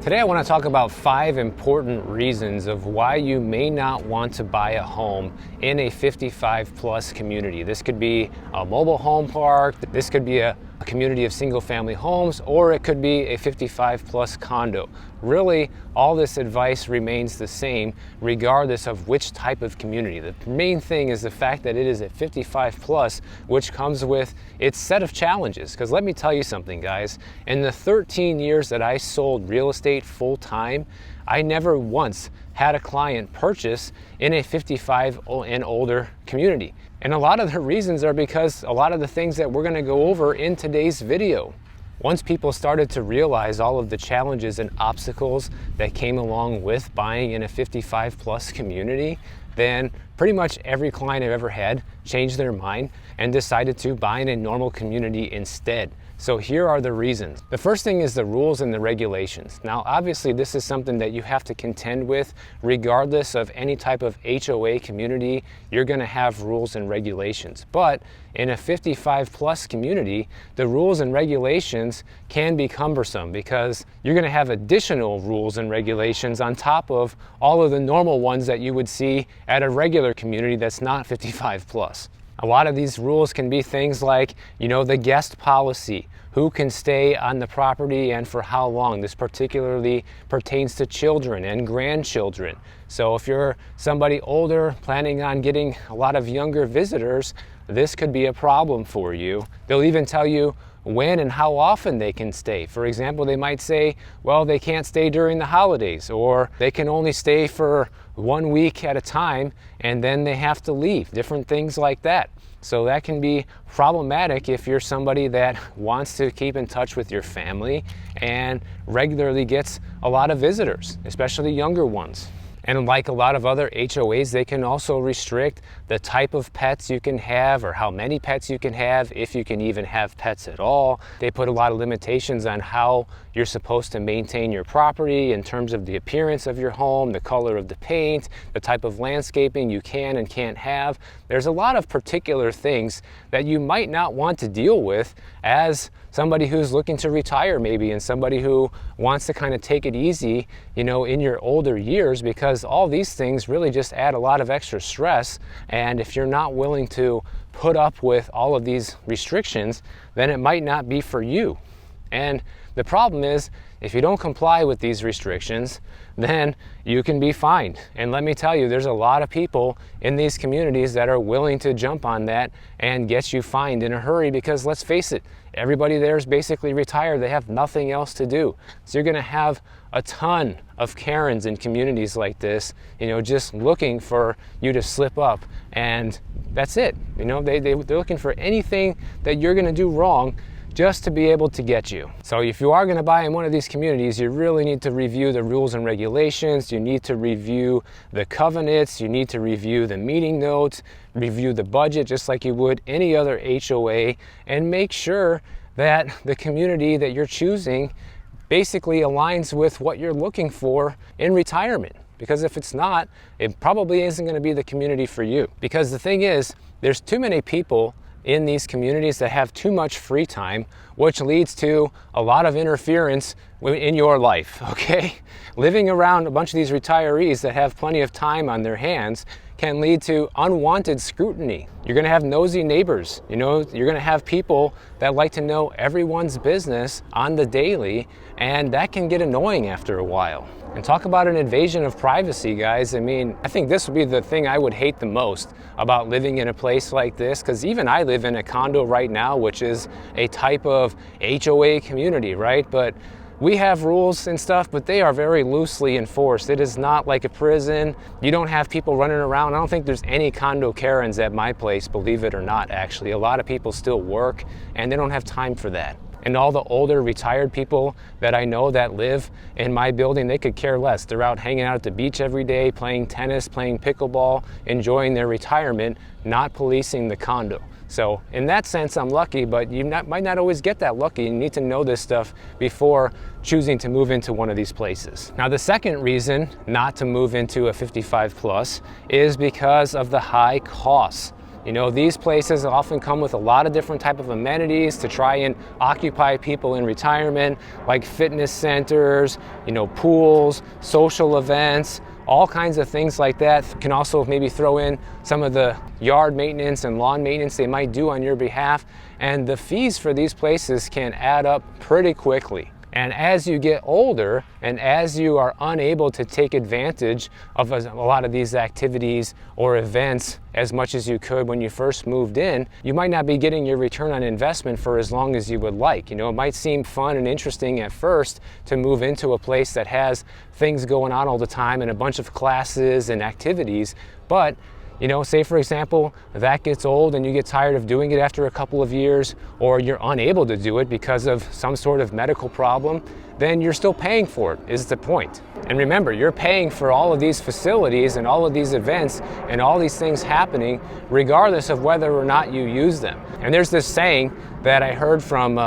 Today I want to talk about 5 important reasons of why you may not want to buy a home in a 55 plus community. This could be a mobile home park, this could be a community of single family homes, or it could be a 55 plus condo. Really, all this advice remains the same regardless of which type of community. The main thing is the fact that it is a 55 plus, which comes with its set of challenges. Because let me tell you something, guys, in the 13 years that I sold real estate full time, I never once had a client purchase in a 55 and older community. And a lot of the reasons are because a lot of the things that we're going to go over in today's video. Once people started to realize all of the challenges and obstacles that came along with buying in a 55 plus community, then pretty much every client I've ever had changed their mind and decided to buy in a normal community instead. So here are the reasons. The first thing is the rules and the regulations. Now, obviously, this is something that you have to contend with regardless of any type of HOA community. You're going to have rules and regulations. But in a 55 plus community, the rules and regulations can be cumbersome because you're going to have additional rules and regulations on top of all of the normal ones that you would see at a regular community that's not 55 plus. A lot of these rules can be things like, the guest policy, who can stay on the property and for how long. This particularly pertains to children and grandchildren. So if you're somebody older planning on getting a lot of younger visitors, this could be a problem for you. They'll even tell you when and how often they can stay. For example, they might say, well, they can't stay during the holidays, or they can only stay for 1 week at a time and then they have to leave, different things like that. So that can be problematic if you're somebody that wants to keep in touch with your family and regularly gets a lot of visitors, especially younger ones. And like a lot of other HOAs, they can also restrict the type of pets you can have or how many pets you can have, if you can even have pets at all. They put a lot of limitations on how you're supposed to maintain your property in terms of the appearance of your home, the color of the paint, the type of landscaping you can and can't have. There's a lot of particular things that you might not want to deal with as somebody who's looking to retire maybe, and somebody who wants to kind of take it easy, in your older years, because all these things really just add a lot of extra stress. And if you're not willing to put up with all of these restrictions, then it might not be for you. And the problem is, if you don't comply with these restrictions, then you can be fined. And let me tell you, there's a lot of people in these communities that are willing to jump on that and get you fined in a hurry, because let's face it, everybody there is basically retired. They have nothing else to do. So you're going to have a ton of Karens in communities like this, just looking for you to slip up. And that's it. They're looking for anything that you're going to do wrong just to be able to get you. So if you are going to buy in one of these communities, you really need to review the rules and regulations. You need to review the covenants. You need to review the meeting notes, review the budget just like you would any other HOA, and make sure that the community that you're choosing basically aligns with what you're looking for in retirement. Because if it's not, it probably isn't going to be the community for you. Because the thing is, there's too many people in these communities that have too much free time, which leads to a lot of interference in your life, okay? Living around a bunch of these retirees that have plenty of time on their hands can lead to unwanted scrutiny. You're gonna have nosy neighbors, you're gonna have people that like to know everyone's business on the daily, and that can get annoying after a while. And talk about an invasion of privacy, guys. I think this would be the thing I would hate the most about living in a place like this, because even I live in a condo right now, which is a type of HOA community, right? But we have rules and stuff, but they are very loosely enforced. It is not like a prison. You don't have people running around. I don't think there's any condo Karens at my place, believe it or not, actually. A lot of people still work and they don't have time for that. And all the older retired people that I know that live in my building, they could care less. They're out hanging out at the beach every day, playing tennis, playing pickleball, enjoying their retirement, not policing the condo. So in that sense, I'm lucky, but you might not always get that lucky. You need to know this stuff before choosing to move into one of these places. Now, the second reason not to move into a 55 plus is because of the high costs. You know, these places often come with a lot of different type of amenities to try and occupy people in retirement, like fitness centers, you know, pools, social events, all kinds of things like that. Can also maybe throw in some of the yard maintenance and lawn maintenance they might do on your behalf. And the fees for these places can add up pretty quickly. And as you get older and as you are unable to take advantage of a lot of these activities or events as much as you could when you first moved in, you might not be getting your return on investment for as long as you would like. You know, it might seem fun and interesting at first to move into a place that has things going on all the time and a bunch of classes and activities, but you know, say for example, that gets old and you get tired of doing it after a couple of years, or you're unable to do it because of some sort of medical problem, then you're still paying for it, is the point. And remember, you're paying for all of these facilities and all of these events and all these things happening regardless of whether or not you use them. And there's this saying that I heard from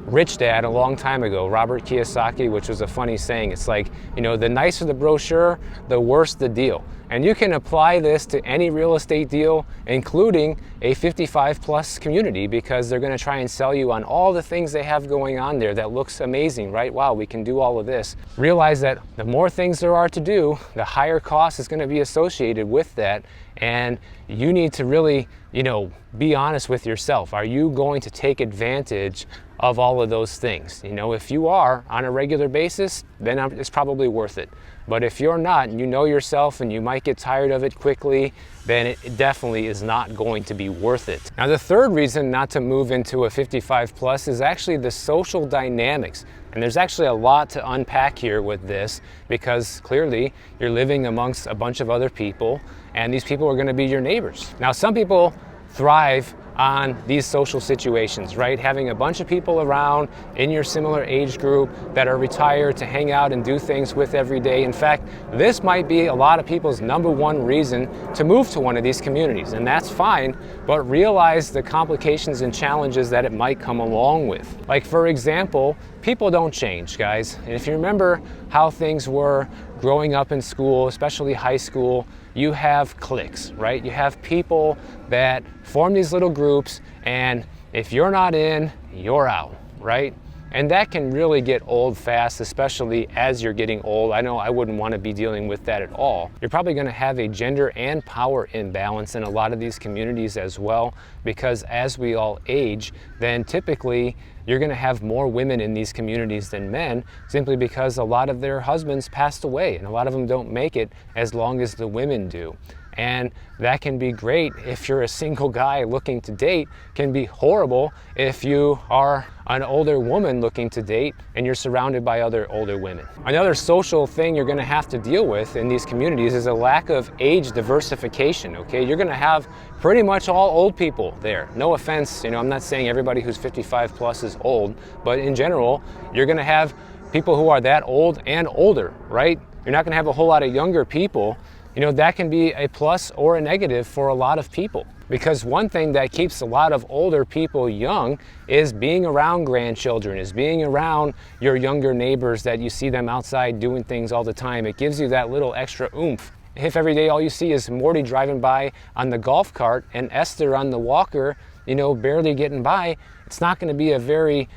Rich Dad a long time ago, Robert Kiyosaki, which was a funny saying. It's like, you know, the nicer the brochure, the worse the deal. And you can apply this to any real estate deal, including a 55 plus community, because they're going to try and sell you on all the things they have going on there that looks amazing, right? Wow, we can do all of this. Realize that the more things there are to do, the higher cost is going to be associated with that. And you need to really, you know, be honest with yourself. Are you going to take advantage of all of those things? You know, if you are on a regular basis, then it's probably worth it. But if you're not, and you know yourself and you might get tired of it quickly, then it definitely is not going to be worth it. Now, the third reason not to move into a 55 plus is actually the social dynamics. And there's actually a lot to unpack here with this, because clearly you're living amongst a bunch of other people, and these people are going to be your neighbors. Now, some people thrive on these social situations, right? Having a bunch of people around in your similar age group that are retired to hang out and do things with every day. In fact, this might be a lot of people's number one reason to move to one of these communities, and that's fine, but realize the complications and challenges that it might come along with. Like, for example, people don't change, guys. And if you remember how things were growing up in school, especially high school, you have cliques, right? You have people that form these little groups, and if you're not in, you're out, right? And that can really get old fast, especially as you're getting old. I know I wouldn't want to be dealing with that at all. You're probably going to have a gender and power imbalance in a lot of these communities as well, because as we all age, then typically you're going to have more women in these communities than men, simply because a lot of their husbands passed away and a lot of them don't make it as long as the women do. And that can be great if you're a single guy looking to date, can be horrible if you are an older woman looking to date and you're surrounded by other older women. Another social thing you're going to have to deal with in these communities is a lack of age diversification, okay? You're going to have pretty much all old people there. No offense, you know, I'm not saying everybody who's 55 plus is old, but in general, you're going to have people who are that old and older, right? You're not going to have a whole lot of younger people. You know, that can be a plus or a negative for a lot of people, because one thing that keeps a lot of older people young is being around grandchildren, is being around your younger neighbors that you see them outside doing things all the time. It gives you that little extra oomph. If every day all you see is Morty driving by on the golf cart and Esther on the walker, you know, barely getting by, it's not going to be a very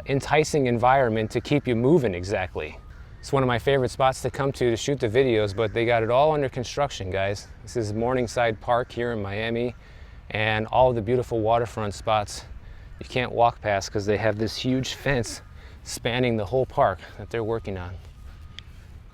enticing environment to keep you moving exactly. It's one of my favorite spots to come to shoot the videos, but they got it all under construction, guys. This is Morningside Park here in Miami, and all of the beautiful waterfront spots you can't walk past because they have this huge fence spanning the whole park that they're working on.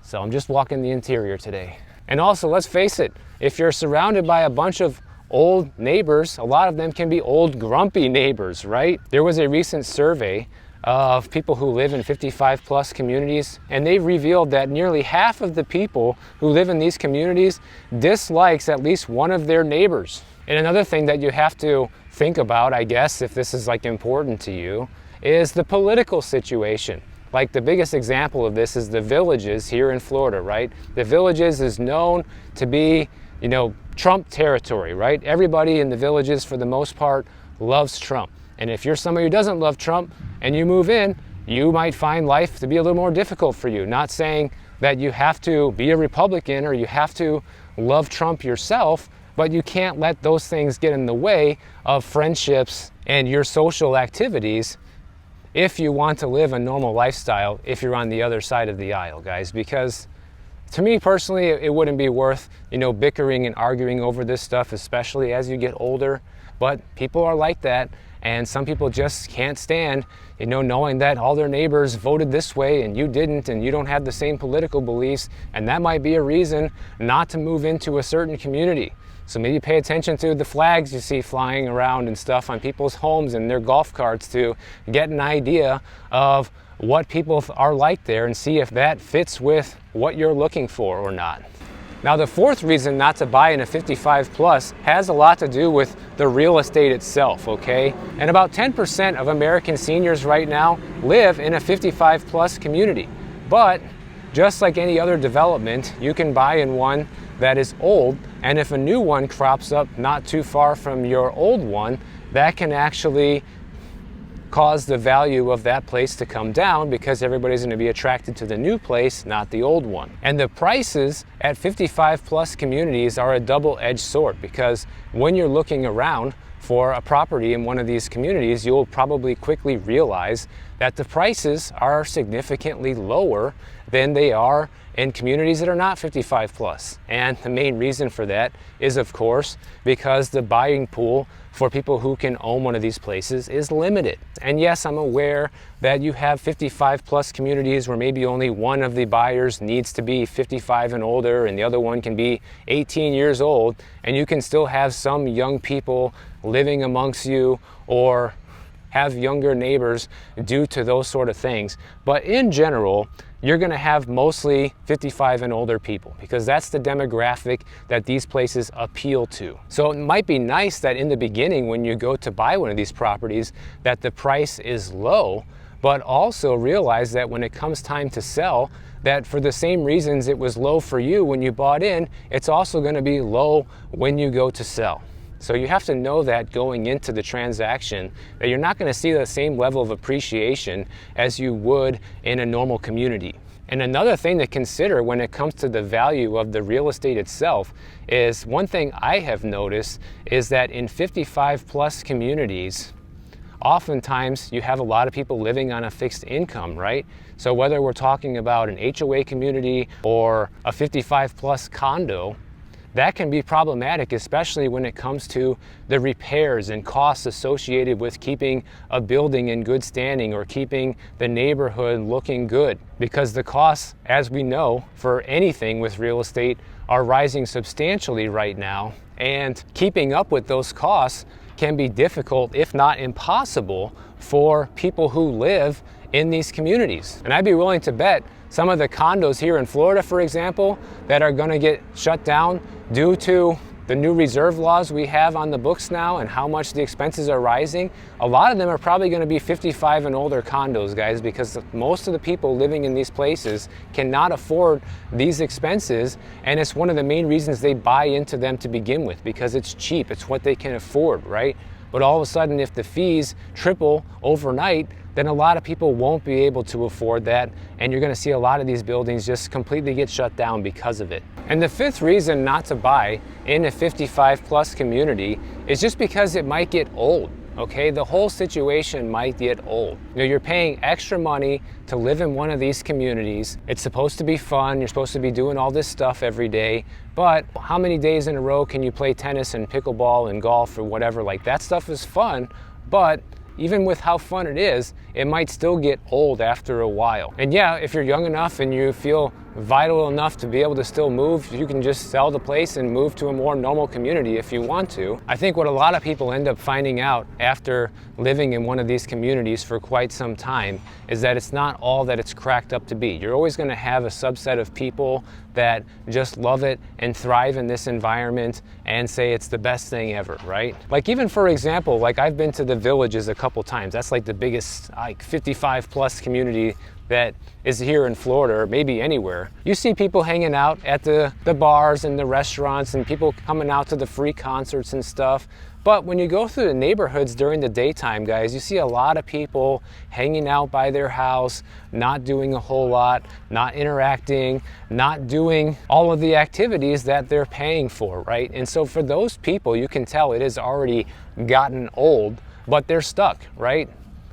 So I'm just walking the interior today. And also, let's face it, if you're surrounded by a bunch of old neighbors, a lot of them can be old grumpy neighbors, right? There was a recent survey of people who live in 55 plus communities, and they revealed that nearly half of the people who live in these communities dislikes at least one of their neighbors. And another thing that you have to think about, I guess, if this is like important to you, is the political situation. Like, the biggest example of this is the Villages here in Florida, right? The Villages is known to be, you know, Trump territory, right? Everybody in the Villages, for the most part, loves Trump. And if you're somebody who doesn't love Trump and you move in, you might find life to be a little more difficult for you. Not saying that you have to be a Republican or you have to love Trump yourself, but you can't let those things get in the way of friendships and your social activities if you want to live a normal lifestyle if you're on the other side of the aisle, guys. Because to me personally, it wouldn't be worth, bickering and arguing over this stuff, especially as you get older. But people are like that, and some people just can't stand, knowing that all their neighbors voted this way and you didn't, and you don't have the same political beliefs, and that might be a reason not to move into a certain community. So maybe pay attention to the flags you see flying around and stuff on people's homes and their golf carts to get an idea of what people are like there and see if that fits with what you're looking for or not. Now, the fourth reason not to buy in a 55 plus has a lot to do with the real estate itself, okay? And about 10% of American seniors right now live in a 55 plus community. But just like any other development, you can buy in one that is old, and if a new one crops up not too far from your old one, that can actually cause the value of that place to come down because everybody's going to be attracted to the new place, not the old one. And the prices at 55 plus communities are a double-edged sword, because when you're looking around for a property in one of these communities, you'll probably quickly realize that the prices are significantly lower than they are in communities that are not 55 plus. And the main reason for that is, of course, because the buying pool for people who can own one of these places is limited. And yes, I'm aware that you have 55 plus communities where maybe only one of the buyers needs to be 55 and older and the other one can be 18 years old, and you can still have some young people living amongst you or have younger neighbors due to those sort of things. But in general, you're going to have mostly 55 and older people because that's the demographic that these places appeal to. So it might be nice that in the beginning when you go to buy one of these properties that the price is low, but also realize that when it comes time to sell, that for the same reasons it was low for you when you bought in, it's also going to be low when you go to sell. So you have to know that going into the transaction, that you're not going to see the same level of appreciation as you would in a normal community. And another thing to consider when it comes to the value of the real estate itself is, one thing I have noticed is that in 55 plus communities, oftentimes you have a lot of people living on a fixed income, right? So whether we're talking about an HOA community or a 55 plus condo, that can be problematic, especially when it comes to the repairs and costs associated with keeping a building in good standing or keeping the neighborhood looking good. Because the costs, as we know, for anything with real estate are rising substantially right now, and keeping up with those costs can be difficult, if not impossible, for people who live in these communities. And I'd be willing to bet some of the condos here in Florida, for example, that are going to get shut down due to the new reserve laws we have on the books now and how much the expenses are rising, a lot of them are probably going to be 55 and older condos, guys, because most of the people living in these places cannot afford these expenses, and it's one of the main reasons they buy into them to begin with, because it's cheap, it's what they can afford, right? But all of a sudden, if the fees triple overnight, then a lot of people won't be able to afford that, and you're going to see a lot of these buildings just completely get shut down because of it. And the fifth reason not to buy in a 55 plus community is just because it might get old. Okay, the whole situation might get old. You're paying extra money to live in one of these communities. It's supposed to be fun. You're supposed to be doing all this stuff every day. But how many days in a row can you play tennis and pickleball and golf or whatever? Like, that stuff is fun, but even with how fun it is, it might still get old after a while. And yeah, if you're young enough and you feel vital enough to be able to still move, you can just sell the place and move to a more normal community if you want to. I think what a lot of people end up finding out after living in one of these communities for quite some time is that it's not all that it's cracked up to be. You're always going to have a subset of people that just love it and thrive in this environment and say it's the best thing ever, right? Like, even for example, like, I've been to the Villages a couple times. That's like the biggest 55 plus community that is here in Florida or maybe anywhere, you see people hanging out at the bars and the restaurants and people coming out to the free concerts and stuff. But when you go through the neighborhoods during the daytime, guys, you see a lot of people hanging out by their house, not doing a whole lot, not interacting, not doing all of the activities that they're paying for, right? And so for those people, you can tell it has already gotten old, but they're stuck, right?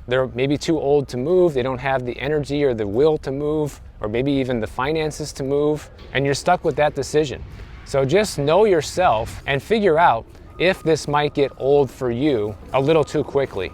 They're maybe too old to move, they don't have the energy or the will to move, or maybe even the finances to move, and you're stuck with that decision. So just know yourself and figure out if this might get old for you a little too quickly.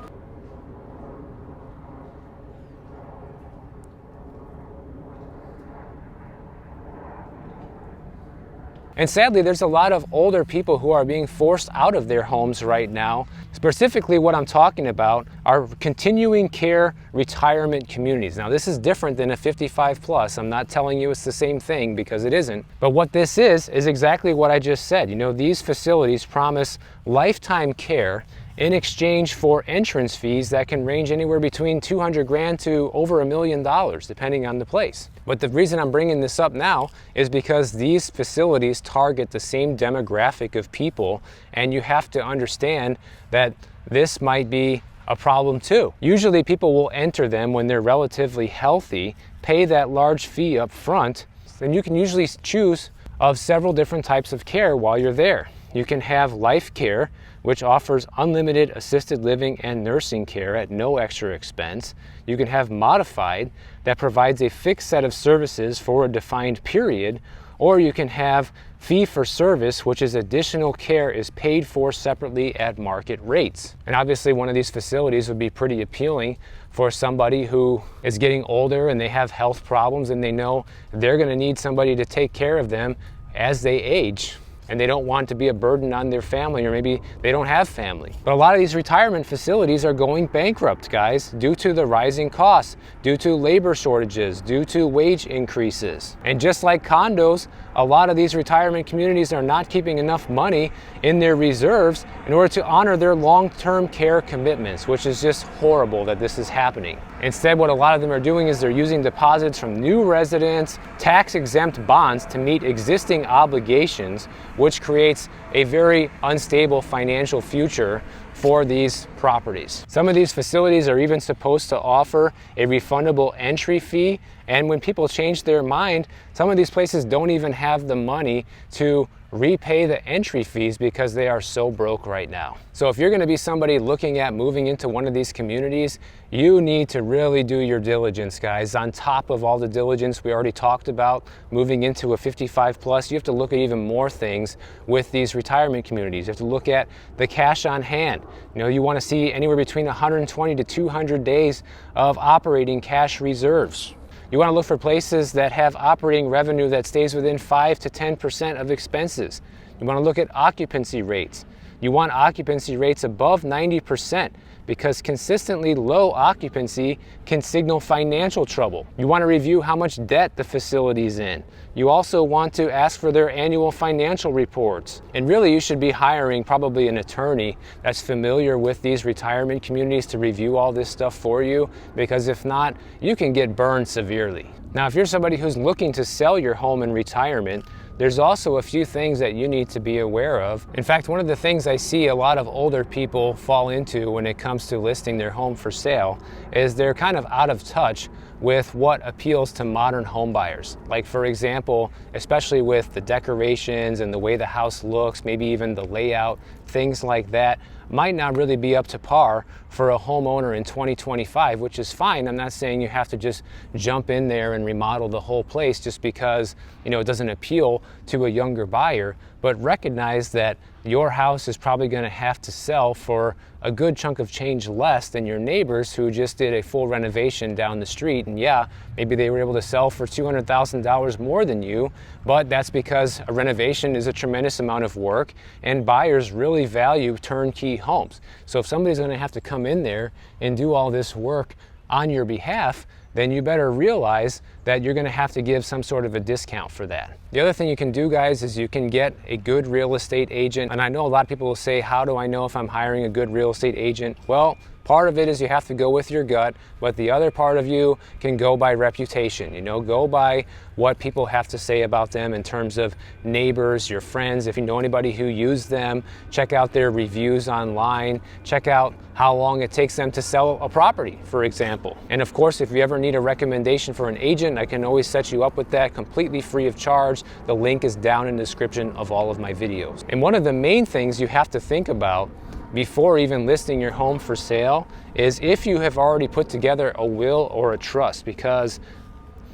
And sadly, there's a lot of older people who are being forced out of their homes right now. Specifically, what I'm talking about are continuing care retirement communities. Now, this is different than a 55 plus. I'm not telling you it's the same thing because it isn't. But what this is exactly what I just said. You know, these facilities promise lifetime care in exchange for entrance fees that can range anywhere between 200 grand to over $1 million, depending on the place. But the reason I'm bringing this up now is because these facilities target the same demographic of people, and you have to understand that this might be a problem too. Usually people will enter them when they're relatively healthy, pay that large fee up front, then you can usually choose of several different types of care while you're there. You can have life care, which offers unlimited assisted living and nursing care at no extra expense. You can have modified, that provides a fixed set of services for a defined period, or you can have fee for service, which is additional care is paid for separately at market rates. And obviously one of these facilities would be pretty appealing for somebody who is getting older and they have health problems and they know they're going to need somebody to take care of them as they age, and they don't want to be a burden on their family, or maybe they don't have family. But a lot of these retirement facilities are going bankrupt, guys, due to the rising costs, due to labor shortages, due to wage increases. And just like condos, a lot of these retirement communities are not keeping enough money in their reserves in order to honor their long-term care commitments, which is just horrible that this is happening. Instead, what a lot of them are doing is they're using deposits from new residents, tax-exempt bonds to meet existing obligations, which creates a very unstable financial future for these properties. Some of these facilities are even supposed to offer a refundable entry fee, and when people change their mind, some of these places don't even have the money to repay the entry fees because they are so broke right now. So if you're going to be somebody looking at moving into one of these communities, you need to really do your diligence, guys. On top of all the diligence we already talked about, moving into a 55 plus, you have to look at even more things with these retirement communities. You have to look at the cash on hand. You know, you want to see anywhere between 120 to 200 days of operating cash reserves. You want to look for places that have operating revenue that stays within 5 to 10% of expenses. You want to look at occupancy rates. You want occupancy rates above 90%, because consistently low occupancy can signal financial trouble. You want to review how much debt the facility is in. You also want to ask for their annual financial reports. And really, you should be hiring probably an attorney that's familiar with these retirement communities to review all this stuff for you, because if not, you can get burned severely. Now, if you're somebody who's looking to sell your home in retirement, there's also a few things that you need to be aware of. In fact, one of the things I see a lot of older people fall into when it comes to listing their home for sale is they're kind of out of touch with what appeals to modern home buyers. Like, for example, especially with the decorations and the way the house looks, maybe even the layout, things like that might not really be up to par for a homeowner in 2025, which is fine. I'm not saying you have to just jump in there and remodel the whole place just because, you know, it doesn't appeal to a younger buyer, but recognize that your house is probably going to have to sell for a good chunk of change less than your neighbors who just did a full renovation down the street. And yeah, maybe they were able to sell for $200,000 more than you, but that's because a renovation is a tremendous amount of work and buyers really value turnkey homes. So if somebody's going to have to come in there and do all this work on your behalf, then you better realize that you're going to have to give some sort of a discount for that. The other thing you can do, guys, is you can get a good real estate agent. And I know a lot of people will say, how do I know if I'm hiring a good real estate agent? Well, Part of it is you have to go with your gut, but the other part of you can go by reputation, you know, go by what people have to say about them in terms of neighbors, your friends. If you know anybody who used them, check out their reviews online, check out how long it takes them to sell a property, for example. And of course, if you ever need a recommendation for an agent, I can always set you up with that completely free of charge. The link is down in the description of all of my videos. And one of the main things you have to think about before even listing your home for sale is if you have already put together a will or a trust, because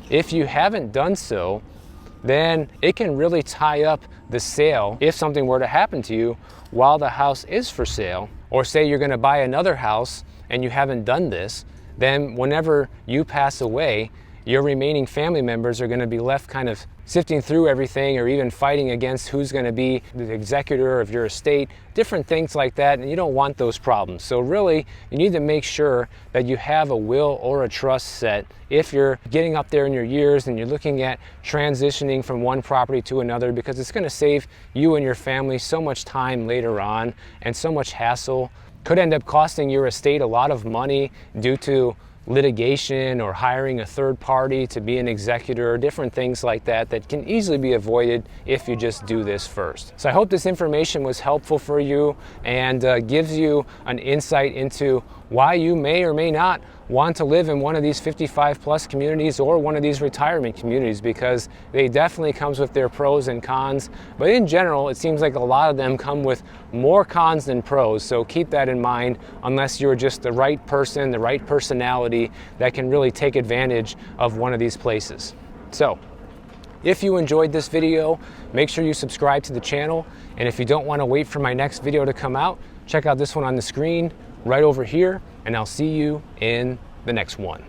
if you haven't done so, then it can really tie up the sale if something were to happen to you while the house is for sale. Or say you're going to buy another house and you haven't done this, then whenever you pass away, your remaining family members are going to be left kind of sifting through everything, or even fighting against who's going to be the executor of your estate, different things like that, and you don't want those problems. So really, you need to make sure that you have a will or a trust set if you're getting up there in your years and you're looking at transitioning from one property to another, because it's going to save you and your family so much time later on and so much hassle. Could end up costing your estate a lot of money due to litigation or hiring a third party to be an executor, different things like that that can easily be avoided if you just do this first. So I hope this information was helpful for you and gives you an insight into why you may or may not want to live in one of these 55 plus communities or one of these retirement communities, because they definitely comes with their pros and cons. But in general, it seems like a lot of them come with more cons than pros. So keep that in mind unless you're just the right person, the right personality that can really take advantage of one of these places. So if you enjoyed this video, make sure you subscribe to the channel. And if you don't want to wait for my next video to come out, check out this one on the screen right over here, and I'll see you in the next one.